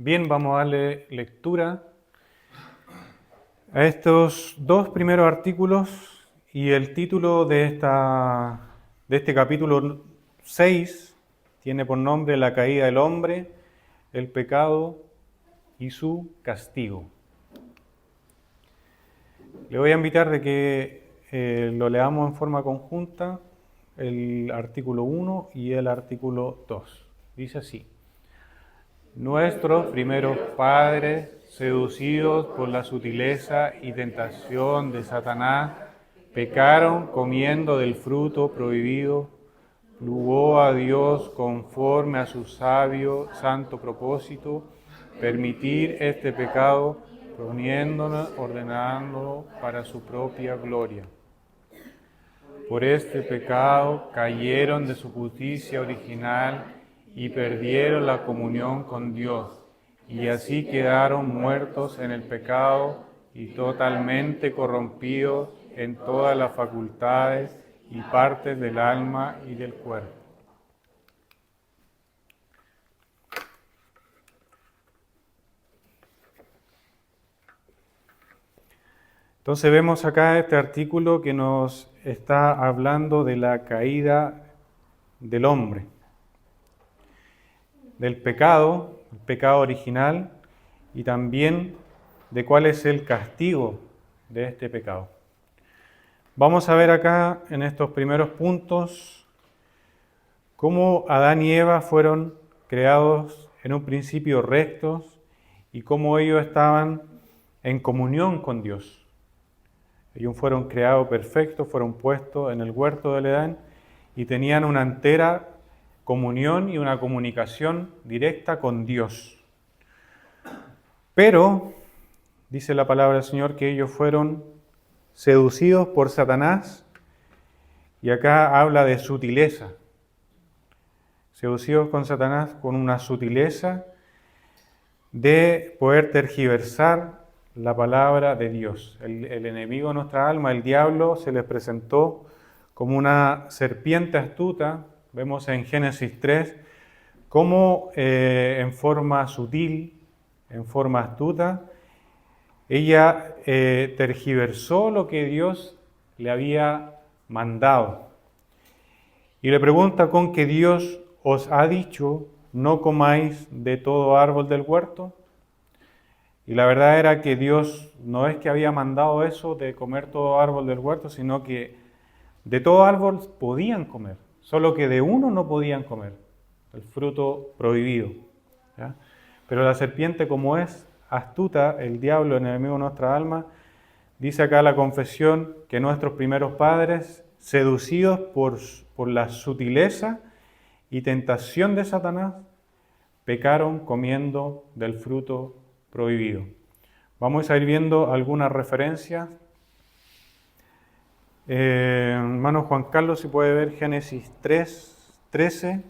Bien, vamos a darle lectura a estos dos primeros artículos y el título de este capítulo 6 tiene por nombre La caída del hombre, el pecado y su castigo. Le voy a invitar de que lo leamos en forma conjunta, el artículo 1 y el artículo 2. Dice así: Nuestros primeros padres, seducidos por la sutileza y tentación de Satanás, pecaron comiendo del fruto prohibido. Plugó a Dios, conforme a su sabio, santo propósito, permitir este pecado, poniéndolo, ordenándolo para su propia gloria. Por este pecado cayeron de su justicia original y perdieron la comunión con Dios, y así quedaron muertos en el pecado y totalmente corrompidos en todas las facultades y partes del alma y del cuerpo. Entonces vemos acá este artículo que nos está hablando de la caída del hombre, del pecado, el pecado original, y también de cuál es el castigo de este pecado. Vamos a ver acá en estos primeros puntos cómo Adán y Eva fueron creados en un principio rectos y cómo ellos estaban en comunión con Dios. Ellos fueron creados perfectos, fueron puestos en el huerto del Edén y tenían una entera comunión y una comunicación directa con Dios. Pero, dice la palabra del Señor, que ellos fueron seducidos por Satanás, y acá habla de sutileza. Seducidos con Satanás con una sutileza de poder tergiversar la palabra de Dios. El enemigo de nuestra alma, el diablo, se les presentó como una serpiente astuta. Vemos en Génesis 3 cómo en forma sutil, en forma astuta, ella tergiversó lo que Dios le había mandado. Y le pregunta: ¿con que Dios os ha dicho no comáis de todo árbol del huerto? Y la verdad era que Dios no es que había mandado eso de comer todo árbol del huerto, sino que de todo árbol podían comer, solo que de uno no podían comer, el fruto prohibido, ¿ya? Pero la serpiente, como es astuta, el diablo, el enemigo de nuestra alma, dice acá la confesión que nuestros primeros padres, seducidos por la sutileza y tentación de Satanás, pecaron comiendo del fruto prohibido. Vamos a ir viendo algunas referencias. Hermano Juan Carlos, si puede ver Génesis 3:13.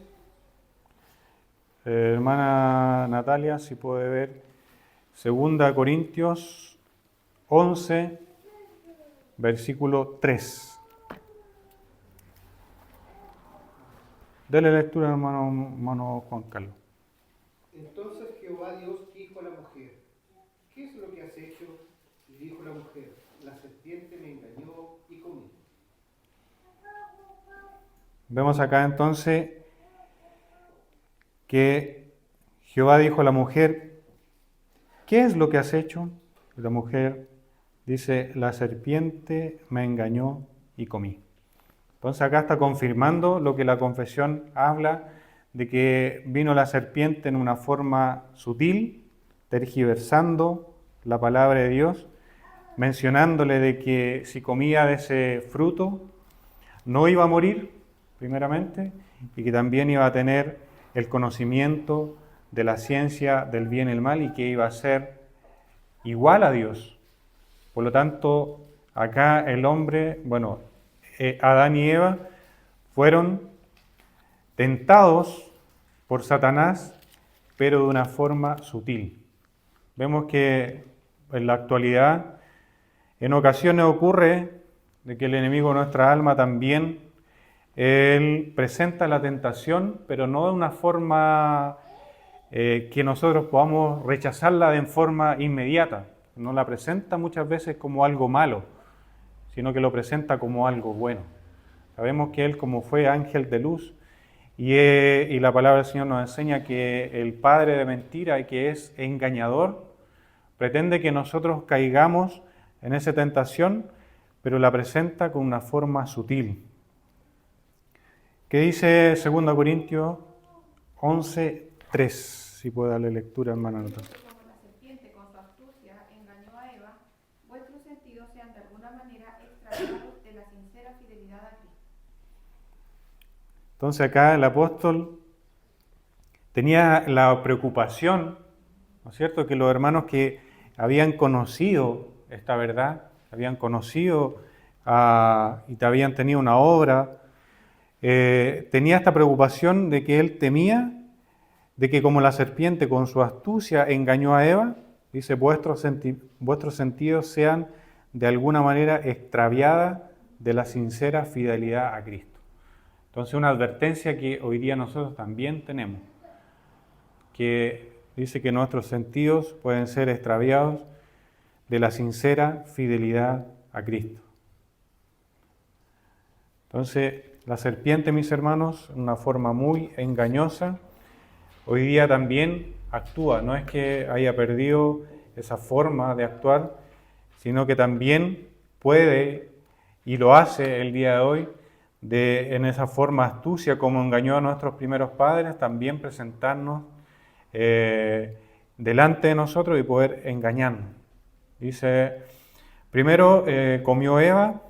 Hermana Natalia, si puede ver 2 Corintios 11, versículo 3. Dele lectura, hermano Juan Carlos. Entonces Jehová Dios dijo a la mujer: ¿qué es lo que has hecho? Y dijo la mujer: la serpiente me engañó y comí. Vemos acá entonces que Jehová dijo a la mujer: ¿qué es lo que has hecho? Y la mujer dice: la serpiente me engañó y comí. Entonces acá está confirmando lo que la confesión habla, de que vino la serpiente en una forma sutil, tergiversando la palabra de Dios, mencionándole de que si comía de ese fruto no iba a morir, primeramente, y que también iba a tener el conocimiento de la ciencia del bien y el mal, y que iba a ser igual a Dios. Por lo tanto, acá el hombre, Adán y Eva fueron tentados por Satanás, pero de una forma sutil. Vemos que en la actualidad en ocasiones ocurre de que el enemigo de nuestra alma también, él presenta la tentación, pero no de una forma que nosotros podamos rechazarla de forma inmediata. No la presenta muchas veces como algo malo, sino que lo presenta como algo bueno. Sabemos que Él, como fue ángel de luz, y la palabra del Señor nos enseña que el padre de mentira y que es engañador, pretende que nosotros caigamos en esa tentación, pero la presenta con una forma sutil. ¿Qué dice 2 Corintios 11:3? Si puede darle lectura, hermana Natalia. Como la serpiente con su astucia engañó a Eva, vuestros sentidos sean de alguna manera extraviados de la sincera fidelidad a Cristo. Entonces acá el apóstol tenía la preocupación, ¿no es cierto?, que los hermanos que habían conocido esta verdad, habían conocido y te habían tenido una obra, tenía esta preocupación de que él temía de que como la serpiente con su astucia engañó a Eva, dice, vuestros sentidos sean de alguna manera extraviadas de la sincera fidelidad a Cristo. Entonces una advertencia que hoy día nosotros también tenemos, que dice que nuestros sentidos pueden ser extraviados de la sincera fidelidad a Cristo. Entonces la serpiente, mis hermanos, de una forma muy engañosa, hoy día también actúa. No es que haya perdido esa forma de actuar, sino que también puede, y lo hace el día de hoy, en esa forma astucia como engañó a nuestros primeros padres, también presentarnos delante de nosotros y poder engañarnos. Dice, primero comió Eva,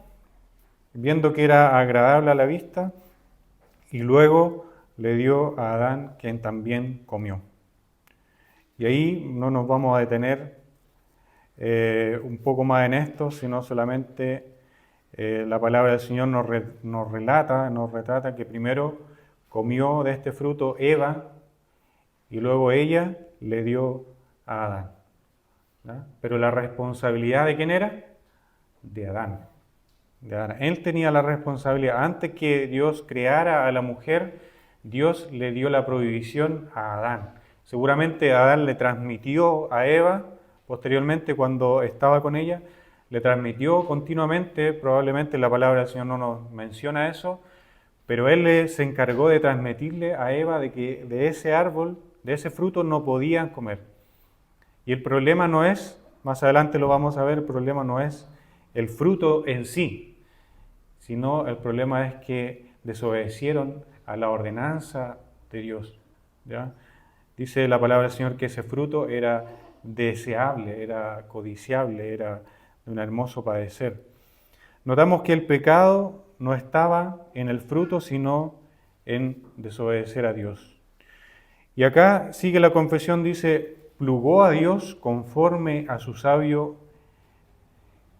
viendo que era agradable a la vista, y luego le dio a Adán, quien también comió. Y ahí no nos vamos a detener un poco más en esto, sino solamente la palabra del Señor nos retrata que primero comió de este fruto Eva y luego ella le dio a Adán. ¿Ya? Pero la responsabilidad ¿de quién era? De Adán. Él tenía la responsabilidad. Antes que Dios creara a la mujer, Dios le dio la prohibición a Adán. Seguramente Adán le transmitió a Eva, posteriormente cuando estaba con ella, le transmitió continuamente, probablemente la palabra del Señor no nos menciona eso, pero él se encargó de transmitirle a Eva de que de ese árbol, de ese fruto no podían comer. Y el problema no es, más adelante lo vamos a ver, el problema no es el fruto en sí, sino el problema es que desobedecieron a la ordenanza de Dios. ¿Ya? Dice la palabra del Señor que ese fruto era deseable, era codiciable, era de un hermoso padecer. Notamos que el pecado no estaba en el fruto, sino en desobedecer a Dios. Y acá sigue la confesión, dice, plugó a Dios conforme a su sabio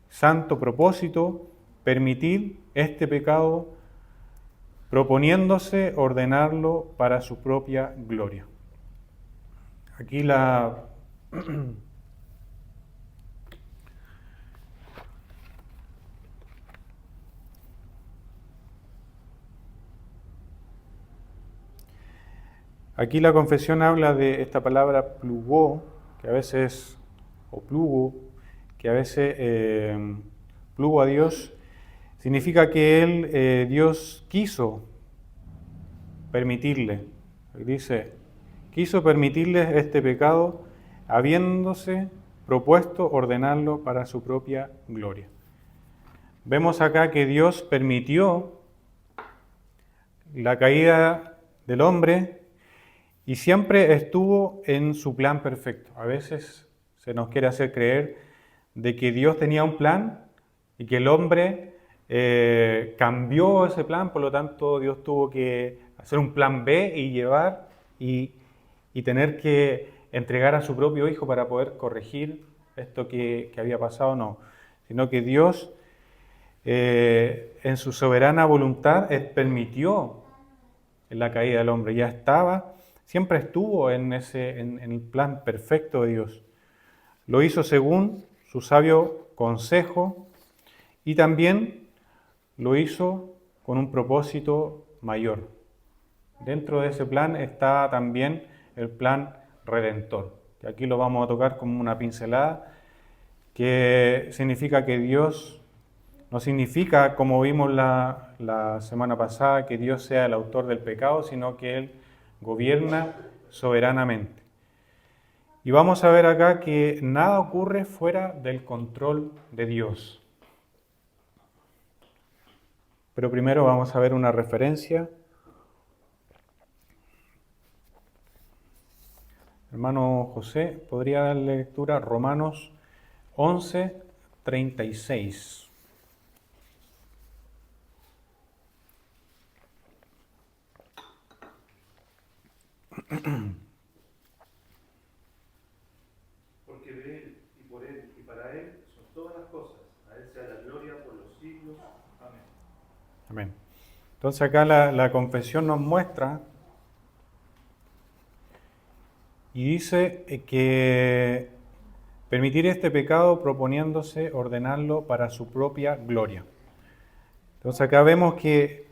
santo propósito permitir este pecado, proponiéndose ordenarlo para su propia gloria. Aquí la confesión habla de esta palabra plugó, que a veces, o plugo, que a veces plugo a Dios, significa que Dios quiso permitirle, dice, quiso permitirle este pecado, habiéndose propuesto ordenarlo para su propia gloria. Vemos acá que Dios permitió la caída del hombre y siempre estuvo en su plan perfecto. A veces se nos quiere hacer creer de que Dios tenía un plan y que el hombre cambió ese plan, por lo tanto Dios tuvo que hacer un plan B y llevar y tener que entregar a su propio hijo para poder corregir esto que había pasado, no. Sino que Dios en su soberana voluntad permitió la caída del hombre. Ya estaba, siempre estuvo en el plan perfecto de Dios. Lo hizo según su sabio consejo y también lo hizo con un propósito mayor. Dentro de ese plan está también el plan redentor. Y aquí lo vamos a tocar como una pincelada, que significa que Dios, no significa, como vimos la semana pasada, que Dios sea el autor del pecado, sino que Él gobierna soberanamente. Y vamos a ver acá que nada ocurre fuera del control de Dios. Pero primero vamos a ver una referencia. Hermano José, ¿podría darle lectura a Romanos 11:36? Porque de Él, y por Él, y para Él son todas las cosas. A Él sea la gloria por los siglos. Amén. Amén. Entonces acá la confesión nos muestra y dice que permitir este pecado proponiéndose ordenarlo para su propia gloria. Entonces acá vemos que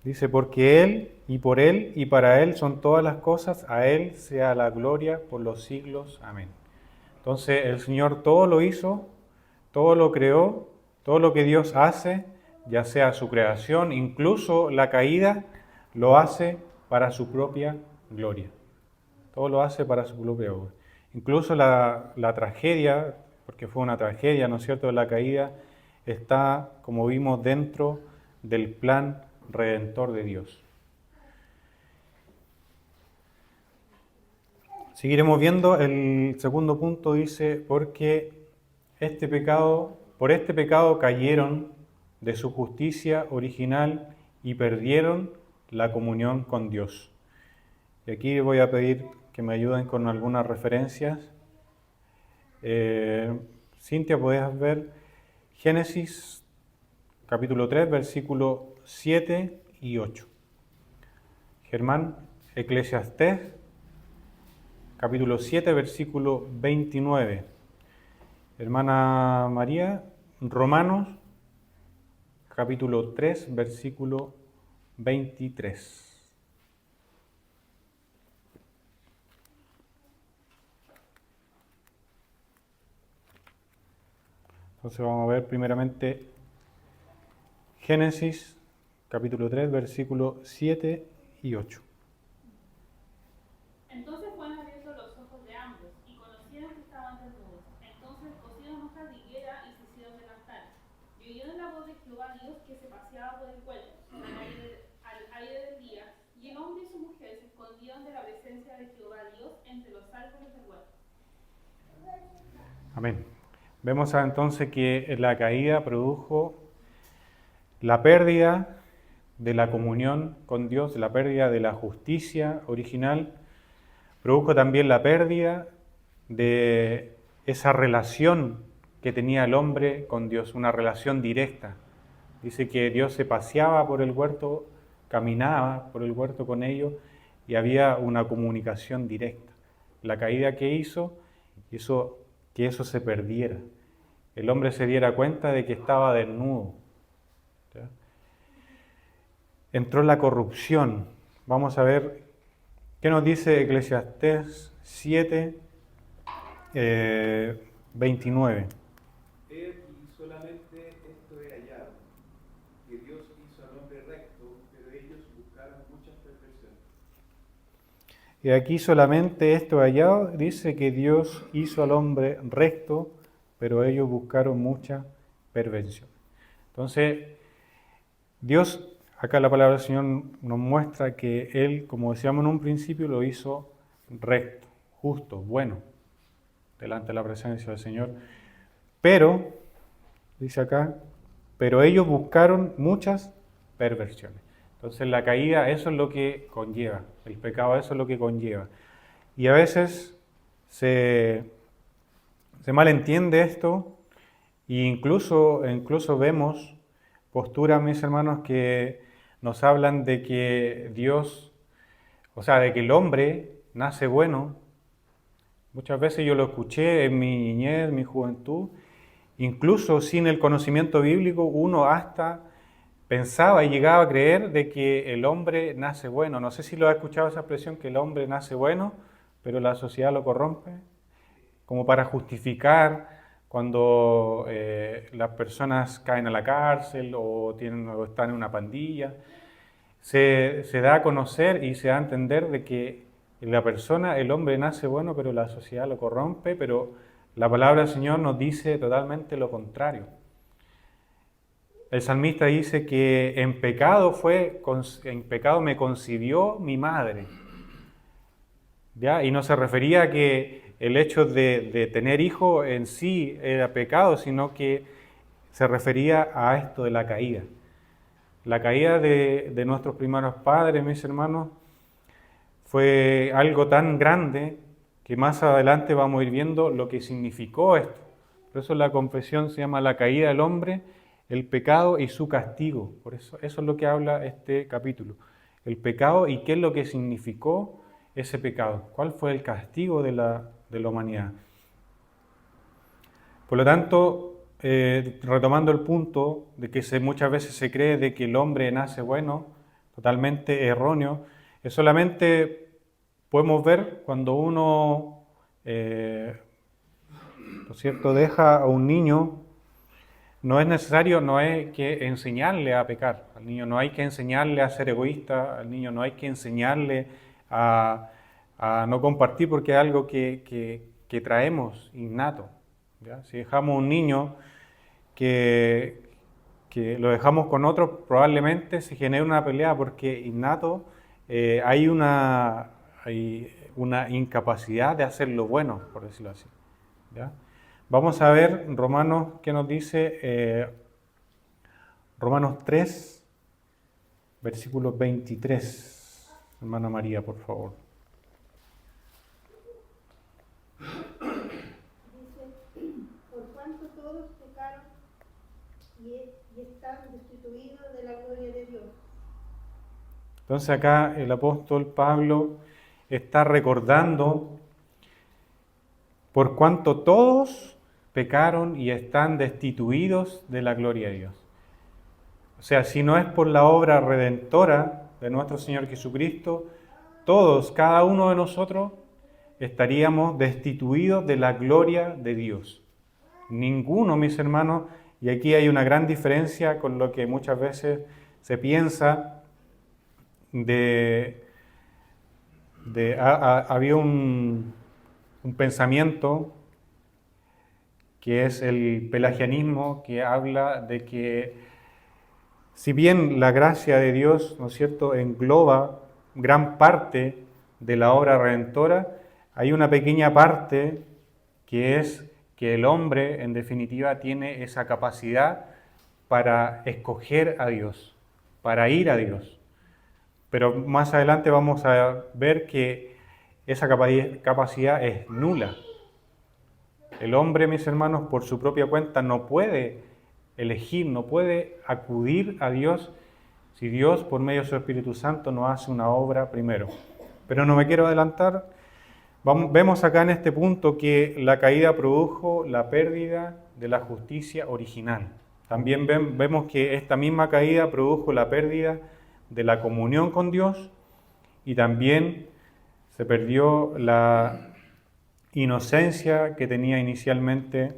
dice, porque Él y por Él y para Él son todas las cosas, a Él sea la gloria por los siglos. Amén. Entonces el Señor todo lo hizo, todo lo creó, todo lo que Dios hace, ya sea su creación, incluso la caída, lo hace para su propia gloria. Todo lo hace para su propia gloria. Incluso la tragedia, porque fue una tragedia, ¿no es cierto?, la caída, está, como vimos, dentro del plan redentor de Dios. Seguiremos viendo, el segundo punto dice, porque por este pecado cayeron de su justicia original y perdieron la comunión con Dios. Y aquí voy a pedir que me ayuden con algunas referencias. Cintia, ¿podés ver Génesis capítulo 3, versículos 7 y 8? Germán, Eclesiastés capítulo 7, versículo 29. Hermana María, Romanos capítulo 3, versículo 23. Entonces vamos a ver primeramente Génesis capítulo 3, versículos 7 y 8. Entonces fueron abiertos los ojos de ambos, y conocieron que estaban desnudos. Entonces cosieron hojas de higuera y se hicieron delantales. Y oyeron la voz de Jehová Dios que se paseaba por el huerto, al aire del día, y el hombre y su mujer se escondieron de la presencia de Jehová Dios entre los árboles del huerto. Amén. Vemos entonces que la caída produjo la pérdida de la comunión con Dios, la pérdida de la justicia original, produjo también la pérdida de esa relación que tenía el hombre con Dios, una relación directa. Dice que Dios se paseaba por el huerto, caminaba por el huerto con ellos y había una comunicación directa. La caída que hizo que eso se perdiera. El hombre se diera cuenta de que estaba desnudo. ¿Ya? Entró la corrupción. Vamos a ver qué nos dice Eclesiastés 7, 29. He aquí solamente esto he hallado, que Dios hizo al hombre recto, pero ellos buscaron muchas perversiones. Y aquí solamente esto hallado, dice que Dios hizo al hombre recto, pero ellos buscaron mucha perversión. Entonces, Dios, acá la palabra del Señor nos muestra que Él, como decíamos en un principio, lo hizo recto, justo, bueno, delante de la presencia del Señor. Pero, dice acá, pero ellos buscaron muchas perversiones. Entonces la caída, eso es lo que conlleva, el pecado, eso es lo que conlleva. Y a veces se malentiende esto e incluso vemos posturas, mis hermanos, que nos hablan de que Dios, o sea, de que el hombre nace bueno. Muchas veces yo lo escuché en mi niñez, en mi juventud, incluso sin el conocimiento bíblico, uno hasta pensaba y llegaba a creer de que el hombre nace bueno. No sé si lo ha escuchado esa expresión, que el hombre nace bueno, pero la sociedad lo corrompe, como para justificar cuando las personas caen a la cárcel o están en una pandilla. Se da a conocer y se da a entender de que la persona, el hombre nace bueno, pero la sociedad lo corrompe, pero la palabra del Señor nos dice totalmente lo contrario. El salmista dice que en pecado me concibió mi madre. ¿Ya? Y no se refería a que el hecho de tener hijo en sí era pecado, sino que se refería a esto de la caída. La caída de nuestros primeros padres, mis hermanos, fue algo tan grande que más adelante vamos a ir viendo lo que significó esto. Por eso la confesión se llama la caída del hombre, el pecado y su castigo. Por eso es lo que habla este capítulo. El pecado y qué es lo que significó ese pecado. ¿Cuál fue el castigo de la humanidad? Por lo tanto, retomando el punto de que muchas veces se cree de que el hombre nace bueno, totalmente erróneo, es solamente podemos ver cuando uno, ¿no es cierto?, deja a un niño. No es necesario, no hay que enseñarle a pecar, al niño no hay que enseñarle a ser egoísta, al niño no hay que enseñarle a no compartir porque es algo que traemos innato. ¿Ya? Si dejamos a un niño que lo dejamos con otro, probablemente se genere una pelea porque innato hay una incapacidad de hacer lo bueno, por decirlo así. ¿Ya? Vamos a ver Romanos, ¿qué nos dice? Romanos 3, versículo 23. Hermana María, por favor. Dice, por cuanto todos pecaron y están destituidos de la gloria de Dios. Entonces acá el apóstol Pablo está recordando por cuanto todos pecaron y están destituidos de la gloria de Dios. O sea, si no es por la obra redentora de nuestro Señor Jesucristo, todos, cada uno de nosotros, estaríamos destituidos de la gloria de Dios. Ninguno, mis hermanos, y aquí hay una gran diferencia con lo que muchas veces se piensa había un pensamiento que es el pelagianismo, que habla de que si bien la gracia de Dios, ¿no es cierto?, engloba gran parte de la obra redentora, hay una pequeña parte que es que el hombre, en definitiva, tiene esa capacidad para escoger a Dios, para ir a Dios. Pero más adelante vamos a ver que esa capacidad es nula. El hombre, mis hermanos, por su propia cuenta no puede elegir, no puede acudir a Dios si Dios, por medio de su Espíritu Santo, no hace una obra primero. Pero no me quiero adelantar. Vemos acá en este punto que la caída produjo la pérdida de la justicia original. También vemos que esta misma caída produjo la pérdida de la comunión con Dios y también se perdió la inocencia que tenía inicialmente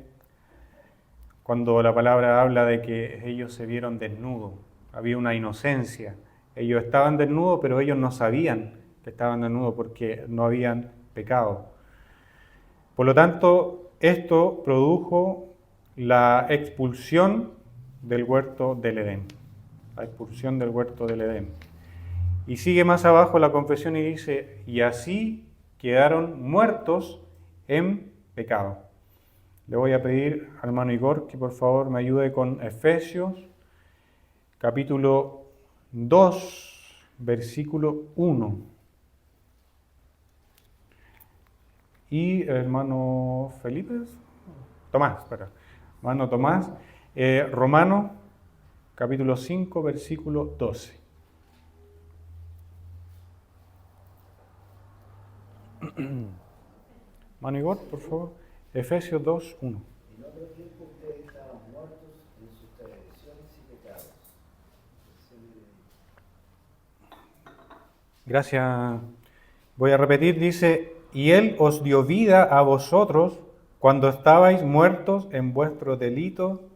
cuando la palabra habla de que ellos se vieron desnudos. Había una inocencia. Ellos estaban desnudos, pero ellos no sabían que estaban desnudos porque no habían pecado. Por lo tanto, esto produjo la expulsión del huerto del Edén. La expulsión del huerto del Edén. Y sigue más abajo la confesión y dice, y así quedaron muertos en pecado. Le voy a pedir al hermano Igor que por favor me ayude con Efesios, capítulo 2, versículo 1. Y el hermano Felipe, hermano Tomás, Romano, capítulo 5, versículo 12. Hermano Igor, por favor. Efesios 2, 1. En otro tiempo ustedes estaban muertos en sus transgresiones y pecados. Gracias. Voy a repetir, dice, y Él os dio vida a vosotros cuando estabais muertos en vuestro delito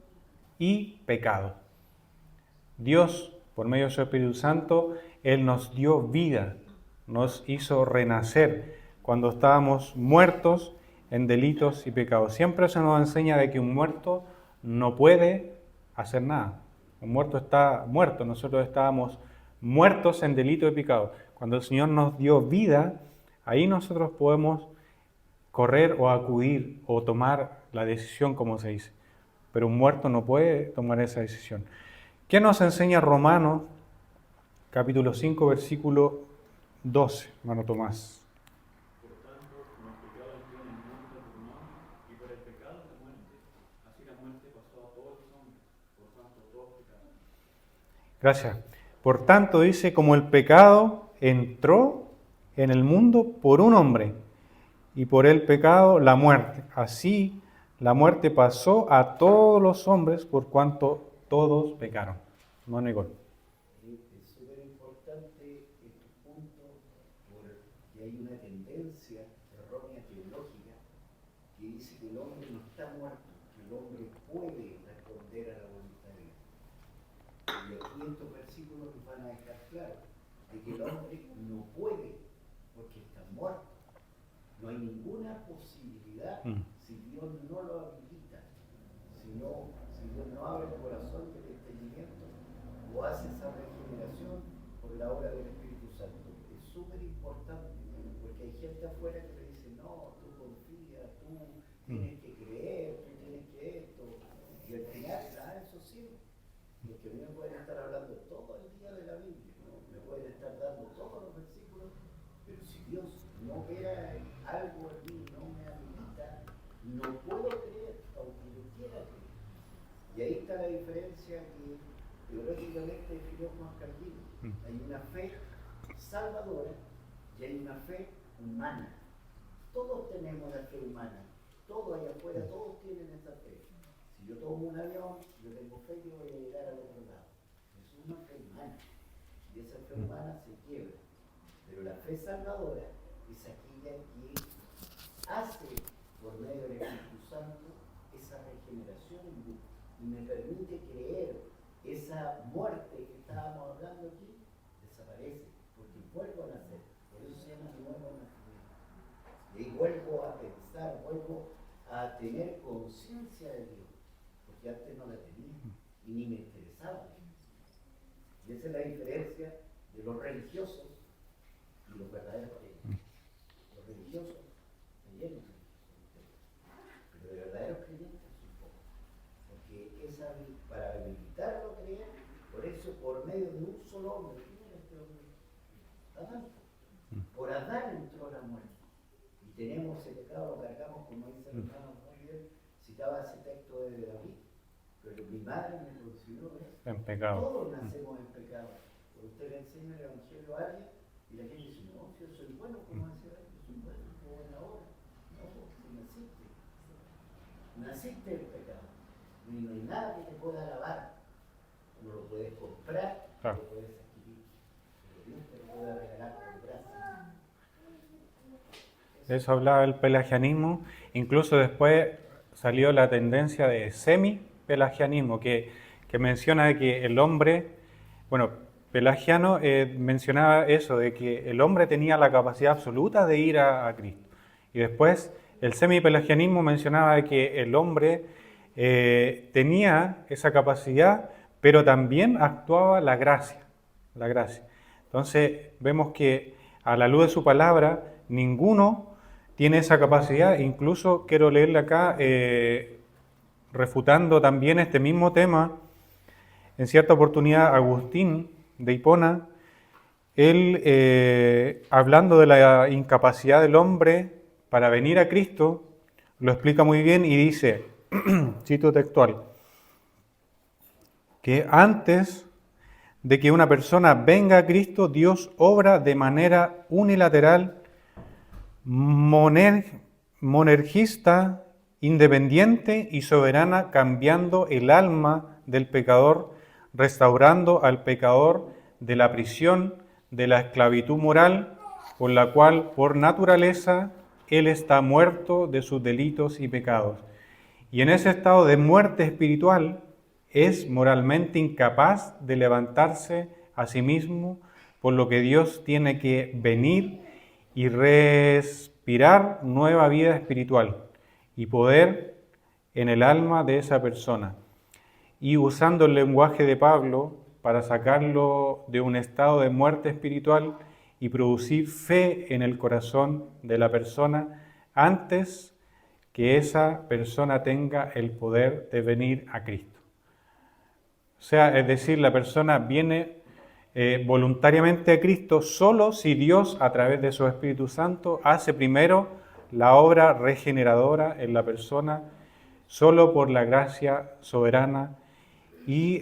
y pecado. Dios, por medio de su Espíritu Santo, Él nos dio vida, nos hizo renacer cuando estábamos muertos en delitos y pecados. Siempre se nos enseña de que un muerto no puede hacer nada. Un muerto está muerto, nosotros estábamos muertos en delito y pecado. Cuando el Señor nos dio vida, ahí nosotros podemos correr o acudir o tomar la decisión, como se dice. Pero un muerto no puede tomar esa decisión. ¿Qué nos enseña Romanos, capítulo 5, versículo 12, hermano Tomás? Por tanto, como el pecado entró en el mundo por un hombre, y por el pecado la muerte, así la muerte pasó a todos los hombres, por cuanto todos pecaron. Gracias. Por tanto, dice, como el pecado entró en el mundo por un hombre, y por el pecado la muerte. Así la muerte pasó a todos los hombres por cuanto todos pecaron. No negó. Es súper importante este punto porque hay una tendencia errónea teológica que dice que el hombre no está muerto, que el hombre puede responder a la voluntad de Dios. Y aquí estos versículos nos van a dejar claro de que el hombre no puede porque está muerto. No hay ninguna posibilidad si Dios no lo habilita, si Dios no abre el corazón del entendimiento o hace esa regeneración por la obra del Espíritu Santo. Es súper importante porque hay gente afuera que le dice, no, tú confía, tú tienes que creer, tú tienes que esto. Y al final, nada, eso sí, porque a mí me pueden estar hablando todo el día de la Biblia, ¿no? Me pueden estar dando todos los versículos, pero si Dios no vea algo en mí, no me habilita, no puedo creer, aunque yo quiera creer. Y ahí está la diferencia que teológicamente definió Juan Calvino. Hay una fe salvadora y hay una fe humana. Todos tenemos la fe humana, todos allá afuera, todos tienen esa fe. Si yo tomo un avión, yo tengo fe que voy a llegar al otro lado. Eso es una fe humana. Y esa fe humana se quiebra. Pero la fe salvadora es aquella que hace, por medio del Espíritu Santo, esa regeneración en mí y me permite creer. Esa muerte que estábamos hablando aquí desaparece, porque vuelvo a nacer. Por eso se llama nuevo nacimiento. Y ahí vuelvo a pensar, vuelvo a tener conciencia de Dios, porque antes no la tenía y ni me interesaba. Y esa es la diferencia de los religiosos y los verdaderos creyentes. Los religiosos se llenan, pero de verdaderos creyentes son pocos. Porque para habilitarlo a creer, por eso por medio de un solo hombre, ¿quién era este hombre? Adán. Por Adán entró la muerte. Y tenemos ese pecado, lo cargamos, como dice el hermano muy bien, citaba ese texto de David, pero mi madre me concibió En pecado. Todos nacemos en pecado. Pero usted le enseña el Evangelio a alguien y la gente dice, no, yo soy bueno, como decía él, yo soy bueno, como buena obra. No, porque naciste. Naciste en pecado. Y no hay nada que te pueda alabar. No lo puedes comprar, claro. lo puedes adquirir. Pero Dios te lo puede regalar por gracia. De eso hablaba el pelagianismo. Incluso después salió la tendencia de semi-pelagianismo, que menciona de que el hombre, bueno, Pelagiano mencionaba eso, de que el hombre tenía la capacidad absoluta de ir a Cristo. Y después el semi-pelagianismo mencionaba de que el hombre tenía esa capacidad, pero también actuaba la gracia. Entonces vemos que a la luz de su palabra, ninguno tiene esa capacidad. Incluso quiero leerle acá, refutando también este mismo tema, en cierta oportunidad Agustín de Hipona, él hablando de la incapacidad del hombre para venir a Cristo, lo explica muy bien y dice, cito textual, que antes de que una persona venga a Cristo, Dios obra de manera unilateral, monergista, independiente y soberana, cambiando el alma del pecador, restaurando al pecador de la prisión, de la esclavitud moral, por la cual por naturaleza él está muerto de sus delitos y pecados. Y en ese estado de muerte espiritual es moralmente incapaz de levantarse a sí mismo, por lo que Dios tiene que venir y respirar nueva vida espiritual y poder en el alma de esa persona. Y usando el lenguaje de Pablo para sacarlo de un estado de muerte espiritual y producir fe en el corazón de la persona antes que esa persona tenga el poder de venir a Cristo. O sea, es decir, la persona viene voluntariamente a Cristo solo si Dios, a través de su Espíritu Santo, hace primero la obra regeneradora en la persona, solo por la gracia soberana, y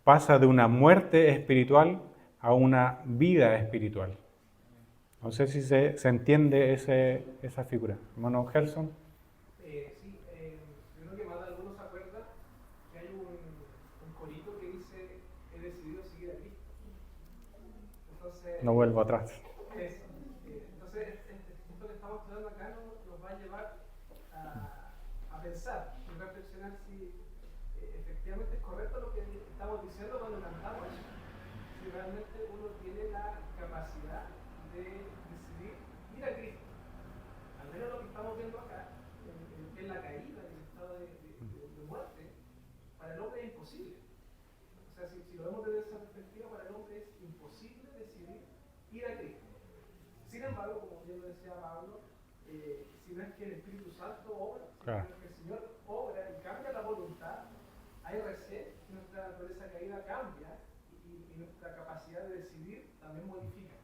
pasa de una muerte espiritual a una vida espiritual. No sé si se entiende esa figura. Hermano Gerson. Sí, yo creo que más de algunos se acuerdan que hay un corito que dice: he decidido seguir a Cristo. Entonces, No vuelvo atrás. eso. Entonces, esto que estamos estudiando acá nos va a llevar a pensar y reflexionar si efectivamente es correcto lo que estamos diciendo cuando cantamos eso. Si realmente uno tiene la capacidad de decidir ir a Cristo. Al menos lo que estamos viendo acá, en la caída, en el estado de muerte, para el hombre es imposible. O sea, si lo vemos desde esa perspectiva, para el hombre es imposible decidir ir a Cristo. Sin embargo, como bien lo decía Pablo, si no es que el Espíritu Santo obra, si no es que el Señor obra y cambia la voluntad, hay recién nuestra naturaleza caída cambia y nuestra capacidad de decidir también modifica.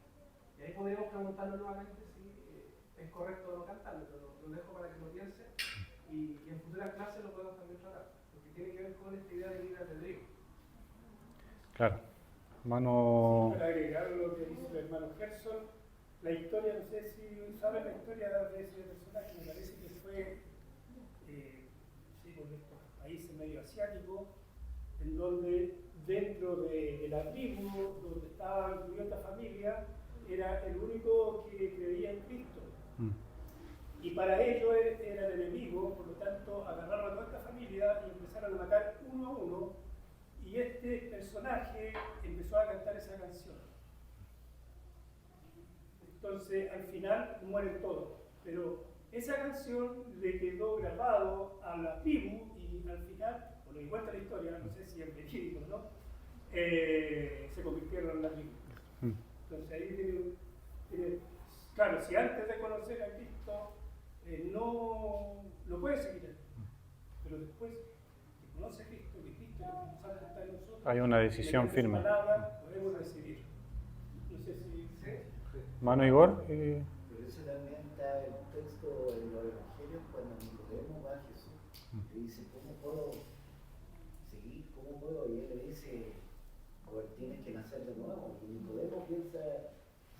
Y ahí podríamos preguntarnos nuevamente si es correcto o no cantarlo, pero lo dejo para que lo piensen y en futuras clases lo podemos también tratar, porque tiene que ver con esta idea de libre albedrío. Claro. Hermano... Para agregar lo que dice el hermano Gerson, la historia, no sé si saben la historia de ese personaje, me parece que fue por estos países medio asiáticos, en donde dentro de la tribu donde estaba incluida esta familia, era el único que creía en Cristo. Y para ellos era el enemigo, por lo tanto agarraron a toda esta familia y empezaron a matar uno a uno, y este personaje empezó a cantar esa canción. Entonces al final mueren todos, pero esa canción le quedó grabado a la tribu y al final, por lo que cuenta la historia, no sé si es verídico o no, se convirtieron en la tribu. Entonces ahí tiene, claro, si antes de conocer a Cristo no lo puedes seguir, pero después que conoce a Cristo, que Cristo está en nosotros, hay una decisión firme. Palabra, podemos decidir. No sé si... Mano Igor. Pero eso también está en el texto de los evangelios cuando Nicodemo va a Jesús. Le dice: ¿cómo puedo seguir? ¿Cómo puedo? Y él le dice: pues tienes que nacer de nuevo. Y Nicodemo piensa,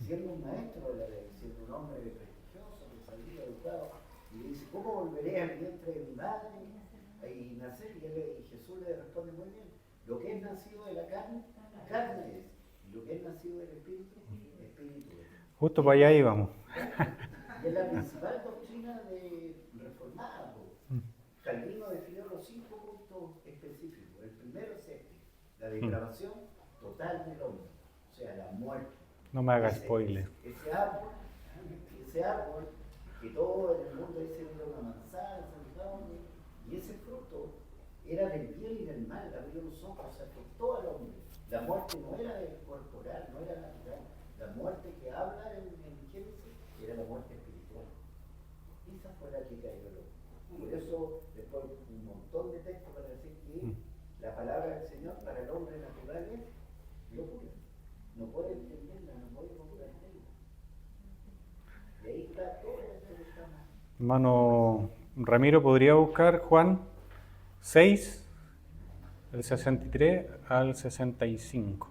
siendo un maestro de la ley, siendo un hombre prestigioso, salido, educado, y le dice: ¿cómo volveré al vientre de mi madre y nacer? Y Jesús le responde muy bien: lo que es nacido de la carne, carne es. Y lo que es nacido del espíritu, espíritu es. Justo para allá íbamos. Y es la principal doctrina de reformada. Calvino definió los 5 puntos específicos. El primero es este: la depravación total del hombre, o sea, la muerte. No me haga spoiler. Ese árbol que todo en el mundo dice era una manzana, y ese fruto era del bien y del mal, abrió los ojos, afectó al hombre. La muerte no era corporal, no era natural. La muerte que habla en Génesis era la muerte espiritual. Esa fue la que cayó el hombre. Por eso, después un montón de textos para decir que la palabra del Señor para el hombre natural es locura. No puede entenderla, no puede comprenderla. Y ahí está todo esto que estamos. Hermano Ramiro, ¿podría buscar Juan 6, del 63 al 65?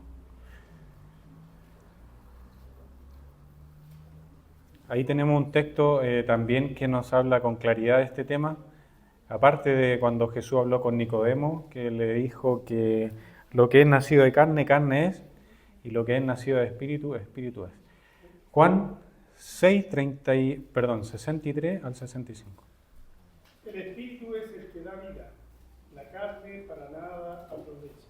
Ahí tenemos un texto también que nos habla con claridad de este tema, aparte de cuando Jesús habló con Nicodemo, que le dijo que lo que es nacido de carne, carne es, y lo que es nacido de espíritu, espíritu es. Juan 63 al 65. El espíritu es el que da vida, la carne para nada aprovecha.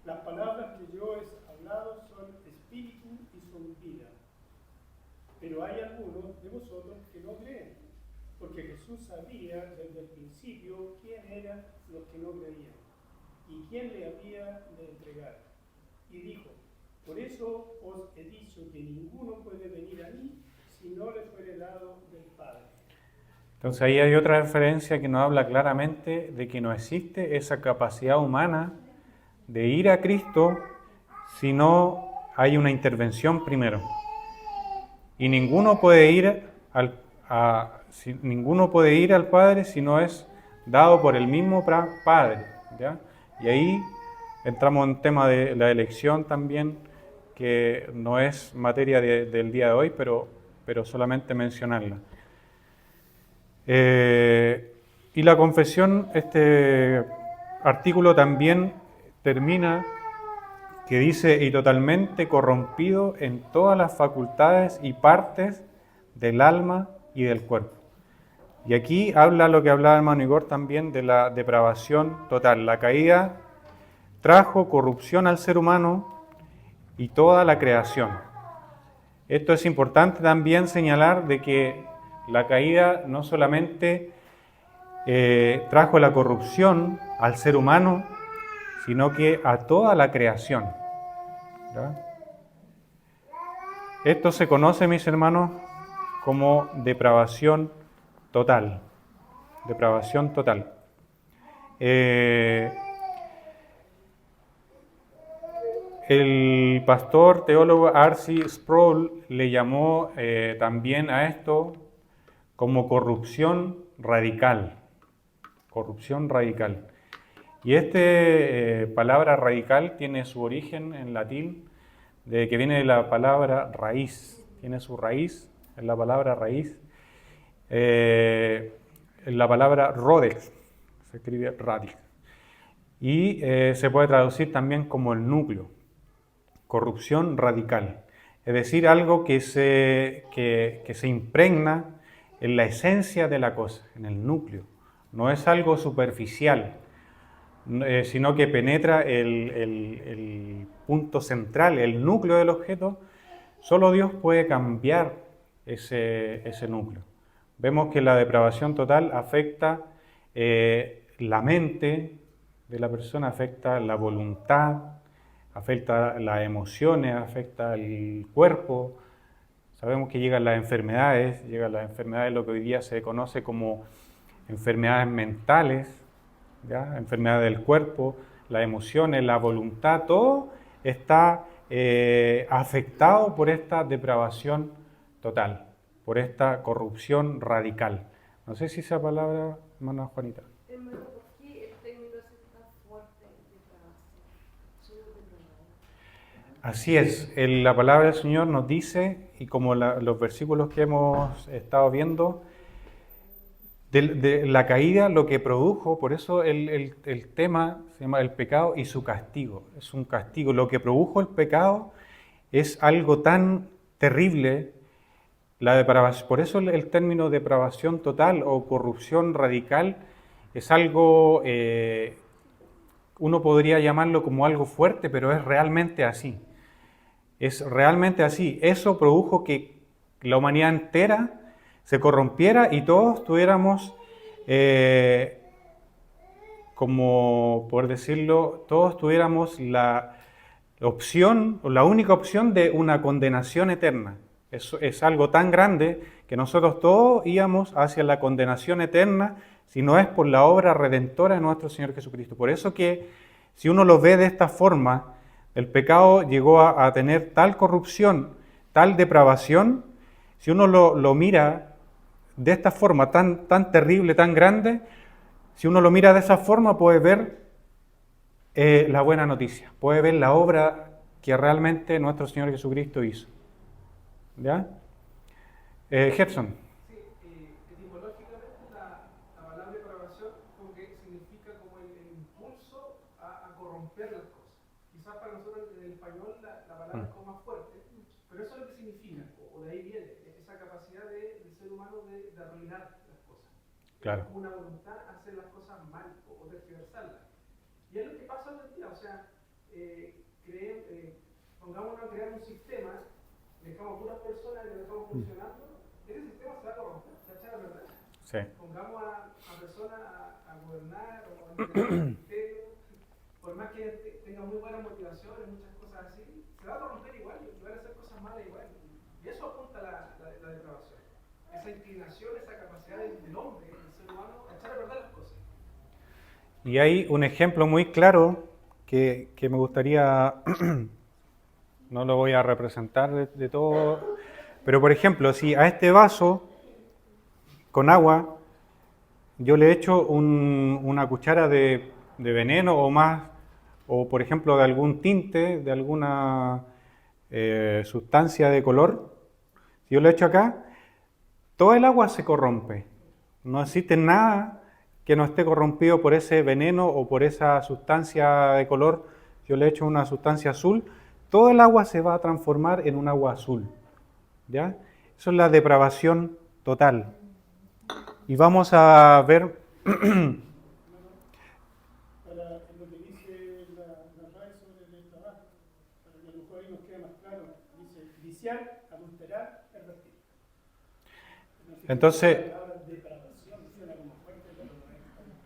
Las palabras que yo he hablado son espíritu y son vida. Pero hay algunos de vosotros que no creen, porque Jesús sabía desde el principio quién eran los que no creían y quién le había de entregar. Y dijo: por eso os he dicho que ninguno puede venir a mí si no le fuere dado del Padre. Entonces ahí hay otra referencia que nos habla claramente de que no existe esa capacidad humana de ir a Cristo si no hay una intervención primero. Y ninguno puede ir al Padre si no es dado por el mismo Padre, ¿ya? Y ahí entramos en el tema de la elección también, que no es materia del día de hoy, pero solamente mencionarla. Y la confesión, este artículo también termina que dice: y totalmente corrompido en todas las facultades y partes del alma y del cuerpo. Y aquí habla lo que hablaba el hermano Igor también de la depravación total. La caída trajo corrupción al ser humano y toda la creación. Esto es importante también señalar de que la caída no solamente trajo la corrupción al ser humano, sino que a toda la creación. ¿Ya? Esto se conoce, mis hermanos, como depravación total. Depravación total. El pastor teólogo R.C. Sproul le llamó también a esto como corrupción radical. Corrupción radical. Y esta palabra radical tiene su origen en latín, de que viene de la palabra raíz. Tiene su raíz en la palabra raíz. En la palabra rodex, se escribe radix. Y se puede traducir también como el núcleo. Corrupción radical. Es decir, algo que se impregna en la esencia de la cosa, en el núcleo. No es algo superficial, sino que penetra el punto central, el núcleo del objeto. Solo Dios puede cambiar ese núcleo. Vemos que la depravación total afecta la mente de la persona, afecta la voluntad, afecta las emociones, afecta el cuerpo. Sabemos que llegan las enfermedades, lo que hoy día se conoce como enfermedades mentales, ¿ya? Enfermedades del cuerpo, las emociones, la voluntad, todo está afectado por esta depravación total, por esta corrupción radical. No sé si esa palabra, hermana Juanita. Hermano, ¿por qué el término es tan fuerte de depravación? Así es, la palabra del Señor nos dice, y como los versículos que hemos estado viendo, de la caída, lo que produjo, por eso el tema se llama el pecado y su castigo. Es un castigo. Lo que produjo el pecado es algo tan terrible, la depravación. Por eso el término depravación total o corrupción radical es algo, uno podría llamarlo como algo fuerte, pero es realmente así. Es realmente así. Eso produjo que la humanidad entera se corrompiera y todos tuviéramos, como por decirlo, todos tuviéramos la opción, o la única opción de una condenación eterna. Eso es algo tan grande que nosotros todos íbamos hacia la condenación eterna si no es por la obra redentora de nuestro Señor Jesucristo. Por eso que si uno lo ve de esta forma, el pecado llegó a tener tal corrupción, tal depravación. Si uno lo mira de esta forma tan terrible, tan grande, si uno lo mira de esa forma puede ver la buena noticia, puede ver la obra que realmente nuestro Señor Jesucristo hizo. ¿Ya? Gerson. Sí, etimológicamente la palabra depravación como que significa como el impulso a corromper las cosas. Quizás para nosotros en el español la palabra es como más fuerte, pero eso es lo que significa, o de ahí viene esa de arruinar las cosas. Claro. Es como una voluntad a hacer las cosas mal o tergiversarlas. Y es lo que pasa hoy en día, o sea, pongámonos a crear un sistema, dejamos puras personas y lo dejamos funcionando, ese sistema se va a corromper, se va a echar a perder. Sí. Pongamos a personas a gobernar o a liderar el ministerio, por más que tenga muy buenas motivaciones, muchas cosas así, se va a corromper igual y van a hacer cosas malas igual. Y eso apunta a la depravación. Esa inclinación, esa capacidad del hombre, del ser humano, a echar a perder las cosas. Y hay un ejemplo muy claro que me gustaría, no lo voy a representar de todo, pero por ejemplo, si a este vaso con agua yo le echo una cuchara de veneno o más, o por ejemplo de algún tinte, de alguna sustancia de color, si yo le echo acá, toda el agua se corrompe. No existe nada que no esté corrompido por ese veneno o por esa sustancia de color. Si yo le echo una sustancia azul, todo el agua se va a transformar en un agua azul. ¿Ya? Eso es la depravación total. Y vamos a ver... Para lo que dice la RAE sobre el trabajo, para que a lo mejor ahí nos quede más claro, dice viciar, adulterar, pervertir. Entonces,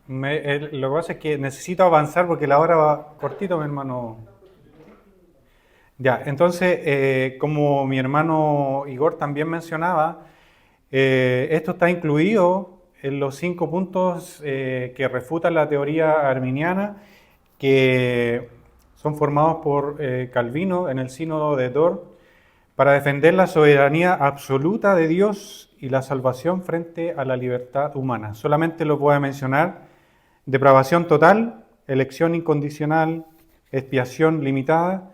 lo que pasa es que necesito avanzar porque la hora va cortito, mi hermano. Ya, entonces, como mi hermano Igor también mencionaba, esto está incluido en los 5 puntos que refutan la teoría arminiana, que son formados por Calvino en el Sínodo de Dort, para defender la soberanía absoluta de Dios y la salvación frente a la libertad humana. Solamente lo voy a mencionar: depravación total, elección incondicional, expiación limitada,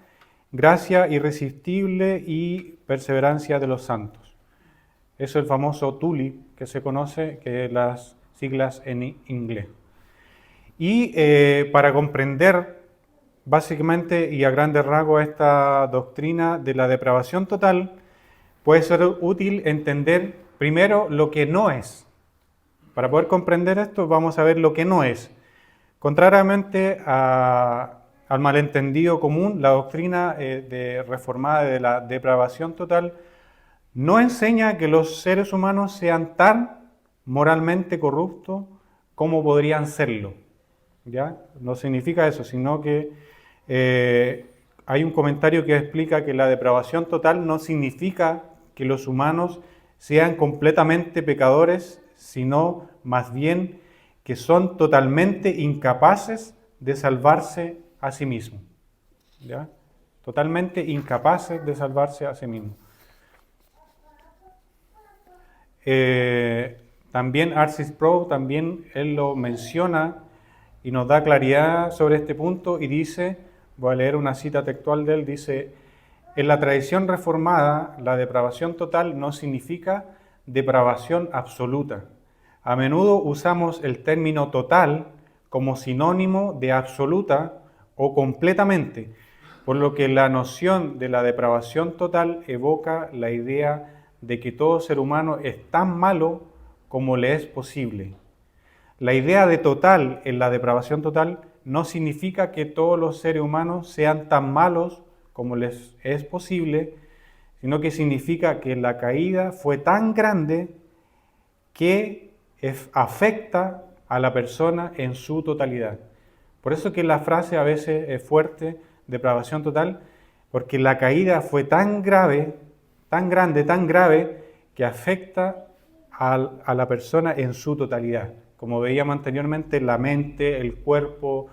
gracia irresistible y perseverancia de los santos. Eso es el famoso TULI, que se conoce, que es las siglas en inglés. Y para comprender básicamente y a grandes rasgos esta doctrina de la depravación total, puede ser útil entender primero lo que no es. Para poder comprender esto, vamos a ver lo que no es. Contrariamente al malentendido común, la doctrina reformada de la depravación total no enseña que los seres humanos sean tan moralmente corruptos como podrían serlo. ¿Ya? No significa eso, sino que hay un comentario que explica que la depravación total no significa que los humanos sean completamente pecadores, sino más bien que son totalmente incapaces de salvarse a sí mismos. ¿Ya? Totalmente incapaces de salvarse a sí mismos. También R.C. Sproul, también él lo menciona y nos da claridad sobre este punto y dice, voy a leer una cita textual de él, dice: en la tradición reformada, la depravación total no significa depravación absoluta. A menudo usamos el término total como sinónimo de absoluta o completamente, por lo que la noción de la depravación total evoca la idea de que todo ser humano es tan malo como le es posible. La idea de total en la depravación total no significa que todos los seres humanos sean tan malos como les es posible, sino que significa que la caída fue tan grande que afecta a la persona en su totalidad. Por eso que la frase a veces es fuerte, depravación total, porque la caída fue tan grave, tan grande, tan grave, que afecta a la persona en su totalidad. Como veíamos anteriormente, la mente, el cuerpo,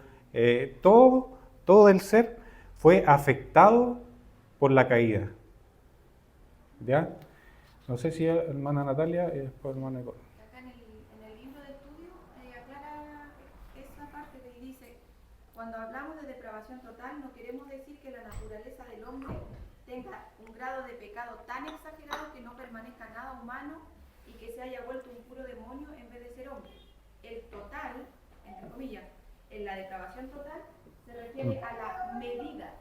todo el ser fue afectado por la caída. ¿Ya? No sé si hermana Natalia y después hermana Nicole. Acá en el libro de estudio aclara esa parte que dice: cuando hablamos de depravación total, no queremos decir que la naturaleza del hombre tenga un grado de pecado tan exagerado que no permanezca nada humano y que se haya vuelto un puro demonio en vez de ser hombre. El total, entre comillas, en la depravación total, se refiere a la medida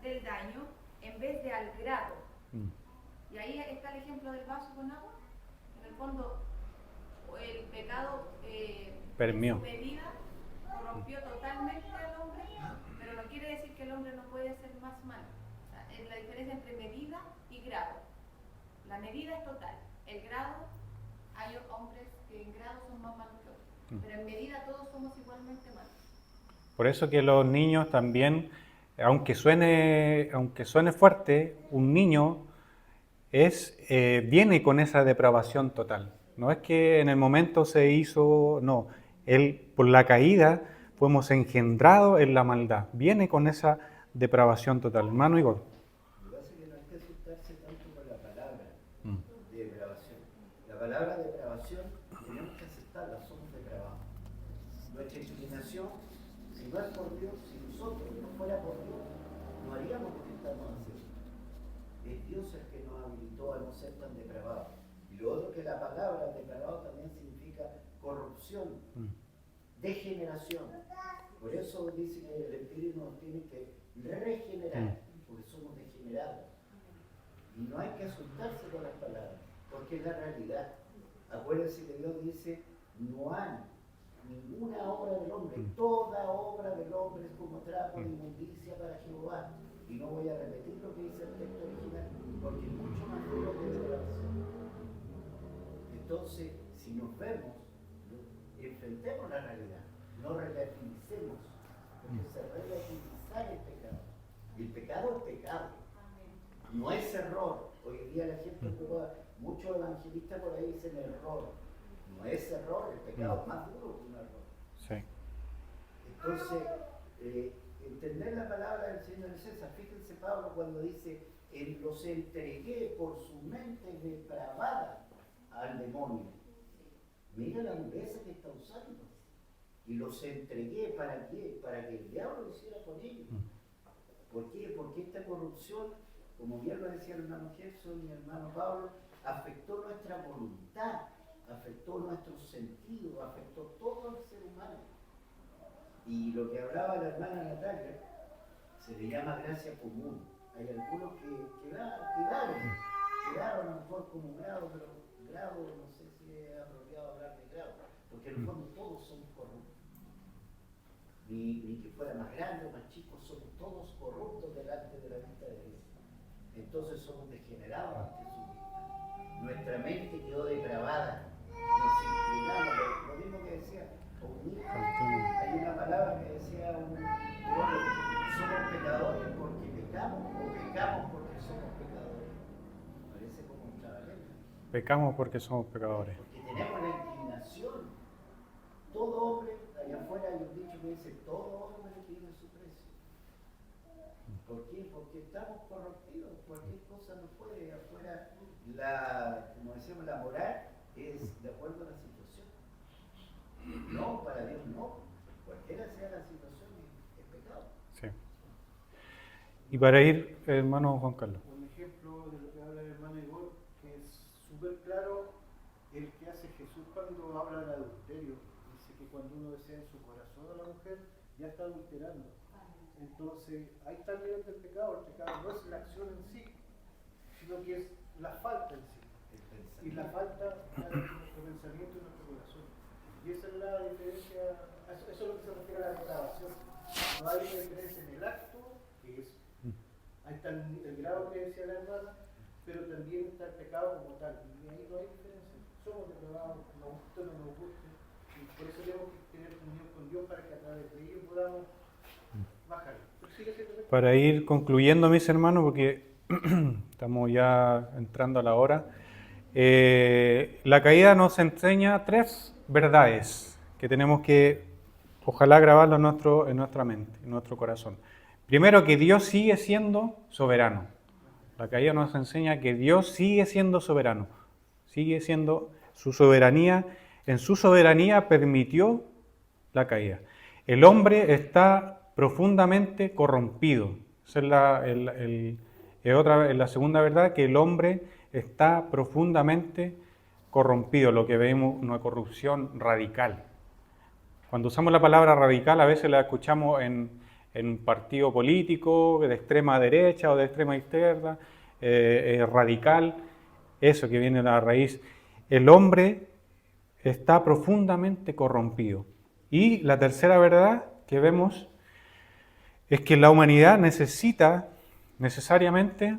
del daño en vez de al grado. Y ahí está el ejemplo del vaso con agua. En el fondo, el pecado Permeó. en su medida corrompió totalmente al hombre, pero no quiere decir que el hombre no puede ser más malo. O sea, es la diferencia entre medida y grado. La medida es total, el grado, hay hombres que en grado son más malos que otros, pero en medida todos somos igualmente malos. Por eso que los niños también, aunque suene fuerte, un niño viene con esa depravación total. No es que en el momento se hizo, no. Él, por la caída, fuimos engendrados en la maldad. Viene con esa depravación total. Hermano Igor. Lo que pasa es que no hay que asustarse tanto por la palabra depravación. La palabra depravación tenemos que aceptarla, somos depravados. Nuestra inclinación, si no es por Dios, si nosotros no fuera por Dios, no haríamos lo que estamos haciendo. Es Dios el que nos habilitó a no ser tan depravados. Y lo otro que la palabra depravado también significa corrupción, degeneración. Por eso dice que el Espíritu nos tiene que regenerar, porque somos degenerados. Y no hay que asustarse con las palabras, porque es la realidad. Acuérdense que Dios dice, no hay ninguna obra del hombre, toda obra del hombre es como trapo de inmundicia para Jehová. Y no voy a repetir lo que dice el texto original, porque es mucho más duro que depravación. Entonces, si nos vemos, enfrentemos la realidad, no relativicemos, porque se relativizar el pecado. Y el pecado es pecado, no es error. Hoy en día la gente ocupa, muchos evangelistas por ahí dicen error. No es error, el pecado es más duro que un error. Sí. Entonces, entender la palabra del Señor es esa. Fíjense Pablo cuando dice, los entregué por su mente depravada al demonio. Mira la dureza que está usando. Y los entregué, ¿para qué? Para que el diablo lo hiciera con ellos. ¿Por qué? Porque esta corrupción, como bien lo decía el hermano Gerson y el hermano Pablo, afectó nuestra voluntad, afectó nuestros sentidos, afectó todo el ser humano. Y lo que hablaba la hermana Natalia, se le llama gracia común. Hay algunos que quedaron a lo mejor como grado, pero grado, no sé si es apropiado hablar de grado, porque en el fondo todos somos corruptos. Ni que fuera más grande o más chico, somos todos corruptos delante de la vista de Dios. Entonces somos degenerados ante su vista. Nuestra mente quedó depravada, nos inclinamos, lo mismo que decía un hijo. Hay una palabra que decía un teólogo, somos pecadores porque pecamos o pecamos porque somos pecadores. Parece como un trabalento. Pecamos porque somos pecadores. Porque tenemos la inclinación. Todo hombre, allá afuera hay un dicho que dice, todo hombre tiene su precio. ¿Por qué? Porque estamos corrompidos, cualquier cosa no puede. Afuera, como decíamos, la moral es de acuerdo a la situación. No, para Dios no. Cualquiera sea la situación, es pecado. Sí. Y para ir, hermano Juan Carlos. Un ejemplo de lo que habla el hermano Igor, que es súper claro el que hace Jesús cuando habla del adulterio. Dice que cuando uno desea en su corazón a la mujer, ya está adulterando. Entonces, ahí está el nivel del pecado. El pecado no es la acción en sí, sino que es la falta en sí. Y la falta está en nuestro pensamiento y nuestro corazón. Y esa es la diferencia, eso es lo que se refiere a la depravación. No hay una diferencia en el acto, que es, ahí está el grado que decía la hermana, pero también está el pecado como tal. Y ahí no hay diferencia. Somos depravados, nos guste o no nos guste. Y por eso tenemos que tener comunión con Dios para que a través de ello podamos bajar. Para ir concluyendo, mis hermanos, porque estamos ya entrando a la hora, la caída nos enseña 3 verdades que tenemos que, ojalá, grabarlo en nuestra mente, en nuestro corazón. Primero, que Dios sigue siendo soberano. La caída nos enseña que Dios sigue siendo soberano, sigue siendo su soberanía. En su soberanía permitió la caída. El hombre está profundamente corrompido. Esa es la segunda verdad, que el hombre está profundamente corrompido, lo que vemos una corrupción radical. Cuando usamos la palabra radical, a veces la escuchamos en un partido político de extrema derecha o de extrema izquierda, radical, eso que viene de la raíz. El hombre está profundamente corrompido. Y la tercera verdad que vemos es que la humanidad necesita necesariamente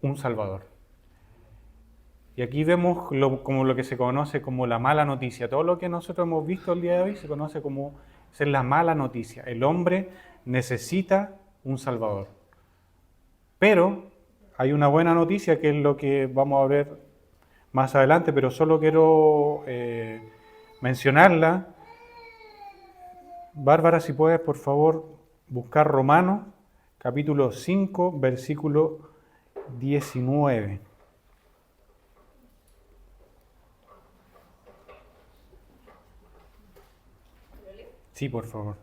un Salvador. Y aquí vemos como lo que se conoce como la mala noticia. Todo lo que nosotros hemos visto el día de hoy se conoce como ser la mala noticia. El hombre necesita un Salvador. Pero hay una buena noticia que es lo que vamos a ver más adelante, pero solo quiero mencionarla. Bárbara, si puedes, por favor, buscar Romanos, capítulo 5, versículo 19. Sí, por favor.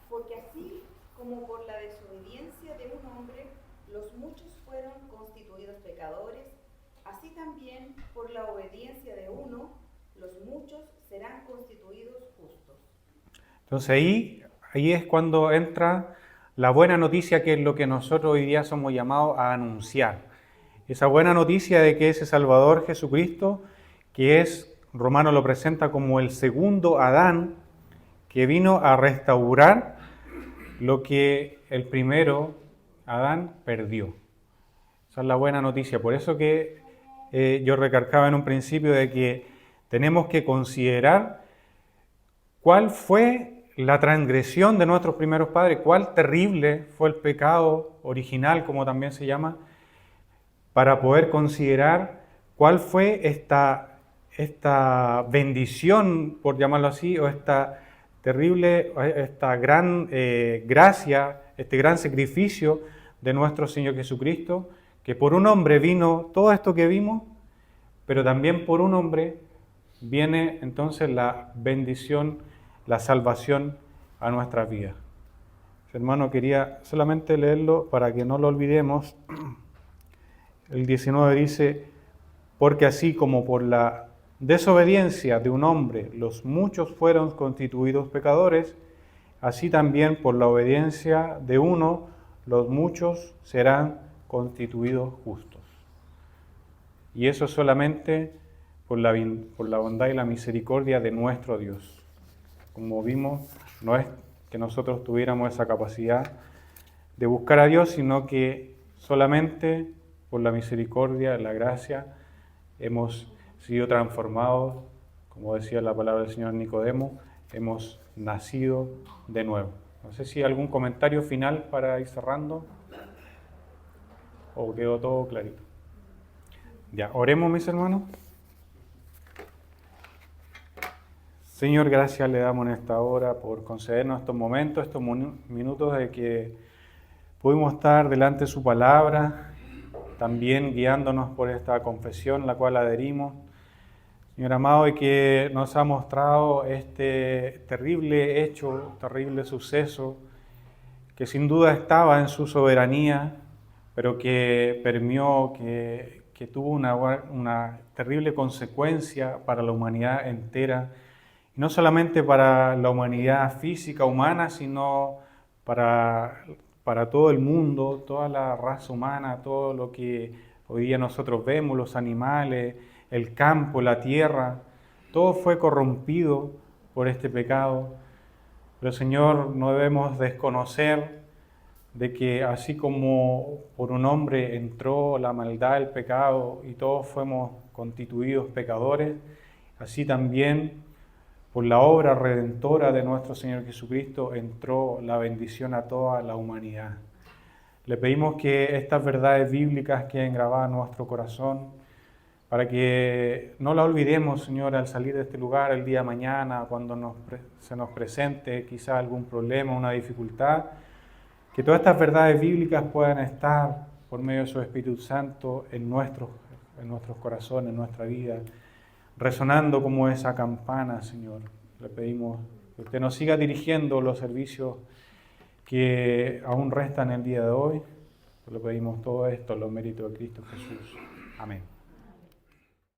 Porque así como por la desobediencia de un hombre los muchos fueron constituidos pecadores, así también por la obediencia de uno los muchos serán constituidos justos. Entonces ahí es cuando entra la buena noticia, que es lo que nosotros hoy día somos llamados a anunciar. Esa buena noticia de que ese Salvador Jesucristo, que es, Romano lo presenta como el segundo Adán, que vino a restaurar lo que el primero Adán perdió. Esa es la buena noticia. Por eso que yo recalcaba en un principio de que tenemos que considerar cuál fue la transgresión de nuestros primeros padres, cuál terrible fue el pecado original, como también se llama, para poder considerar cuál fue esta bendición, por llamarlo así, o esta gran gracia, este gran sacrificio de nuestro Señor Jesucristo, que por un hombre vino todo esto que vimos, pero también por un hombre viene entonces la bendición, la salvación a nuestras vidas. Hermano, quería solamente leerlo para que no lo olvidemos. El 19 dice, porque así como por la desobediencia de un hombre los muchos fueron constituidos pecadores, así también por la obediencia de uno los muchos serán constituidos justos. Y eso solamente por la bondad y la misericordia de nuestro Dios. Como vimos, no es que nosotros tuviéramos esa capacidad de buscar a Dios, sino que solamente por la misericordia, la gracia, hemos sido transformados, como decía la palabra del Señor Nicodemo, hemos nacido de nuevo. No sé si hay algún comentario final para ir cerrando, o quedó todo clarito. Ya, oremos, mis hermanos. Señor, gracias le damos en esta hora por concedernos estos momentos, estos minutos de que pudimos estar delante de su palabra, también guiándonos por esta confesión, la cual adherimos. Señor amado, y que nos ha mostrado este terrible hecho, terrible suceso, que sin duda estaba en su soberanía, pero que permió, que tuvo una terrible consecuencia para la humanidad entera, y no solamente para la humanidad física humana, sino para todo el mundo, toda la raza humana, todo lo que hoy día nosotros vemos, los animales, el campo, la tierra, todo fue corrompido por este pecado. Pero Señor, no debemos desconocer de que así como por un hombre entró la maldad, el pecado, y todos fuimos constituidos pecadores, así también por la obra redentora de nuestro Señor Jesucristo entró la bendición a toda la humanidad. Le pedimos que estas verdades bíblicas queden grabadas en nuestro corazón, para que no la olvidemos, Señor, al salir de este lugar el día de mañana, cuando se nos presente quizá algún problema, una dificultad, que todas estas verdades bíblicas puedan estar por medio de su Espíritu Santo en nuestros corazones, en nuestra vida, resonando como esa campana, Señor. Le pedimos que usted nos siga dirigiendo los servicios que aún restan el día de hoy. Le pedimos todo esto en los méritos de Cristo Jesús. Amén.